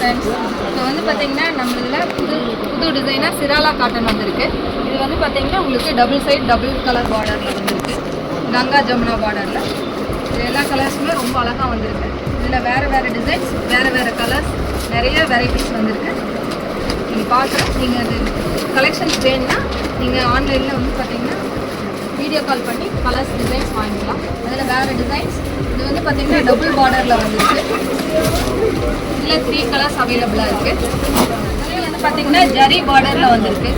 Friends, இப்போ வந்து பார்த்தீங்கன்னா நம்மளில் புது டிசைனாக சிராலா காட்டன் வந்திருக்கு. இது வந்து பார்த்தீங்கன்னா உங்களுக்கு டபுள் சைட் டபுள் கலர் பார்டரில் வந்திருக்கு. கங்கா ஜமுனா பார்டரில் இது எல்லா கலர்ஸுமே ரொம்ப அழகாக வந்திருக்கு. இதில் வேறு டிசைன்ஸ், வேறு கலர்ஸ், நிறைய வெரைட்டிஸ் வந்திருக்கு. நீங்கள் பார்க்குறேன். நீங்கள் அது கலெக்ஷன்ஸ் வேணுன்னா நீங்கள் ஆன்லைனில் வந்து பார்த்தீங்கன்னா வீடியோ கால் பண்ணி கலர்ஸ் டிசைன்ஸ் வாங்கிக்கலாம். அதில் வேறு டிசைன்ஸ் இது வந்து பார்த்தீங்கன்னா டபுள் பார்டரில் வந்துருக்கு. இதில் 3 கலர்ஸ் அவைலபிளாக இருக்குது. அதில் வந்து பார்த்தீங்கன்னா ஜரி பார்டரில் வந்திருக்கு.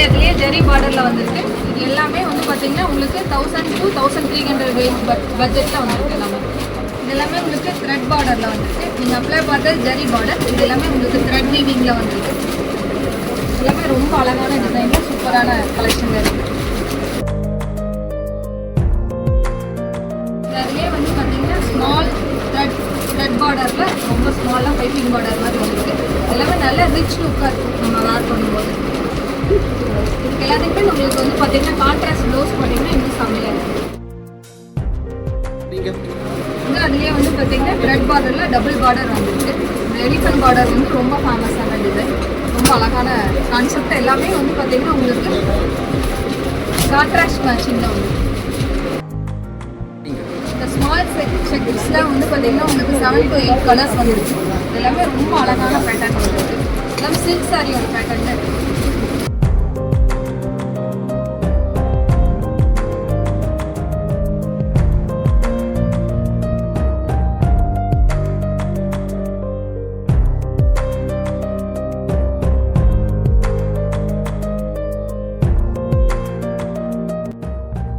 இதுலேயே ஜரி பார்டரில் வந்திருக்கு. இது எல்லாமே வந்து பார்த்தீங்கன்னா உங்களுக்கு 1000 to 1300 ரேஞ்ச் பட்ஜெட்டில் வந்திருக்கு. இது எல்லாமே உங்களுக்கு த்ரெட் பார்டரில் வந்திருக்கு. நீங்கள் அப்ளை பார்த்தது ஜரி பார்டர். இது எல்லாமே உங்களுக்கு த்ரெட் வீவிங்கில் வந்திருக்கு. எல்லாமே ரொம்ப அழகான டிசைனில் சூப்பரான கலெக்ஷனில் இருக்குது. அதுலேயே வந்து பார்த்தீங்கன்னா ஸ்மால் த்ரெட் பார்டரில் ரொம்ப ஸ்மாலாக பைப்பிங் பார்டர் மாதிரி வந்திருக்கு. எல்லாமே நல்ல ரிச் லுக்காக இருக்கும் நம்ம வேர் பண்ணும்போது. இதுக்கு எல்லாத்துக்குமே உங்களுக்கு வந்து பார்த்தீங்கன்னா கான்ட்ராஸ்ட் ப்ளவுஸ் பார்த்தீங்கன்னா இன்னும் செம்மையாக இருக்குது. அதுலேயே வந்து பார்த்தீங்கன்னா த்ரெட் பார்டரில் டபுள் பார்டர் வந்துருக்கு. இந்த எலிஃபண்ட் பார்டர் வந்து ரொம்ப ஃபேமஸான டிசைன். ரொம்ப அழகான கான்செப்ட். எல்லாமே வந்து பார்த்தீங்கன்னா உங்களுக்கு கான்ட்ராஸ்ட் மேட்சிங்கில் வந்து இந்த ஸ்மால் செக்ஸில் வந்து பார்த்தீங்கன்னா உங்களுக்கு 7 to 8 கலர்ஸ் வந்துருக்கு. எல்லாமே ரொம்ப அழகான பேட்டர்ன் வந்துருக்கு. எல்லாம் சில்க் சாரியோட பேட்டர்ன்.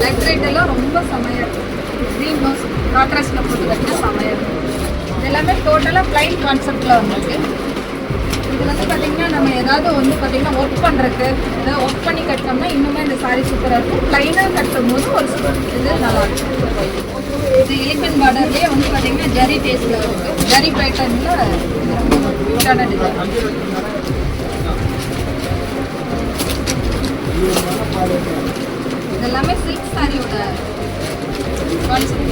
லெக் ரைட் எல்லாம் ரொம்ப செமையாக இருக்கும். க்ரீன் ப்ளவுஸ் கான்ட்ராஸ்டில் போட்டு கட்டினா செமையாக இருக்கும். இது எல்லாமே டோட்டலாக ப்ளைன் கான்செப்டில் வந்துருக்கு. இது வந்து பார்த்திங்கன்னா நம்ம ஏதாவது வந்து பார்த்திங்கன்னா ஒர்க் பண்ணுறதுக்கு ஏதாவது ஒர்க் பண்ணி கட்டினோம்னா இன்னுமே இந்த சாரீ சூப்பராக இருக்கும். ப்ளைனாக கட்டும் போது ஒரு இது நல்லாயிருக்கும். இது எலிஃபண்ட் பார்டர்லேயே வந்து பார்த்திங்கன்னா ஜரி டேஸ்ட்டில் இருக்குது. ஜரி பேட்டர்னில் க்யூட்டான டிசைன். இதெல்லாமே சில்க் சாரியோட கான்செப்ட்.